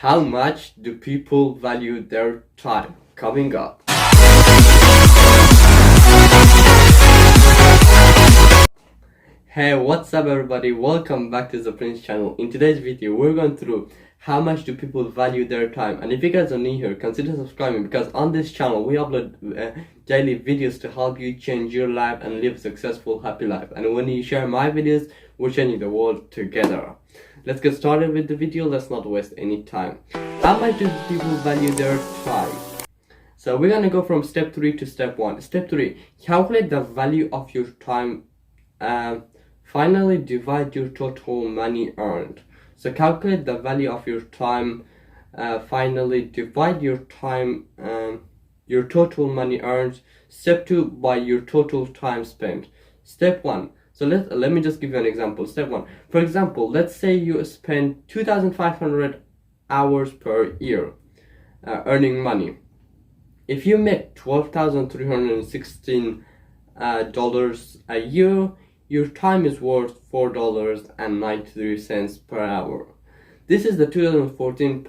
How much do people value their time? Coming up. Hey, what's up everybody? Welcome back to the Prince channel. In today's video, we're going through how much do people value their time. And if you guys are new here, consider subscribing because on this channel, we upload daily videos to help you change your life and live a successful, happy life. And when you share my videos, we're changing the world together. Let's get started with the video. Let's not waste any time. How much do people value their time? So we're gonna go from step 3 to step 1. Step 3, calculate the value of your time. Finally, divide your total money earned. So calculate the value of your time. Finally, divide your time, your total money earned. Step 2, by your total time spent. Step 1. So let me just give you an example. Step 1. For example, let's say you spend 2,500 hours per year earning money. If you make $12,316 a year, your time is worth $4.93 per hour. This is the 2014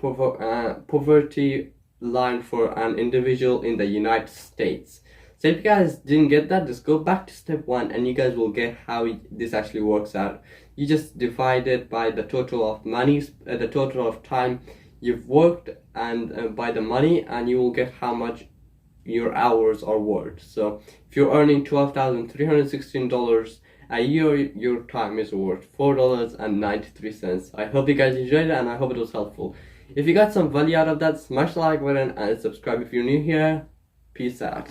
poverty line for an individual in the United States. So if you guys didn't get that, just go back to step 1 and you guys will get how this actually works out. You just divide it by the total of money, the total of time you've worked, and by the money, and you will get how much your hours are worth. So if you're earning $12,316 a year, your time is worth $4.93. I hope you guys enjoyed it and I hope it was helpful. If you got some value out of that, smash the like button and subscribe if you're new here. Peace out.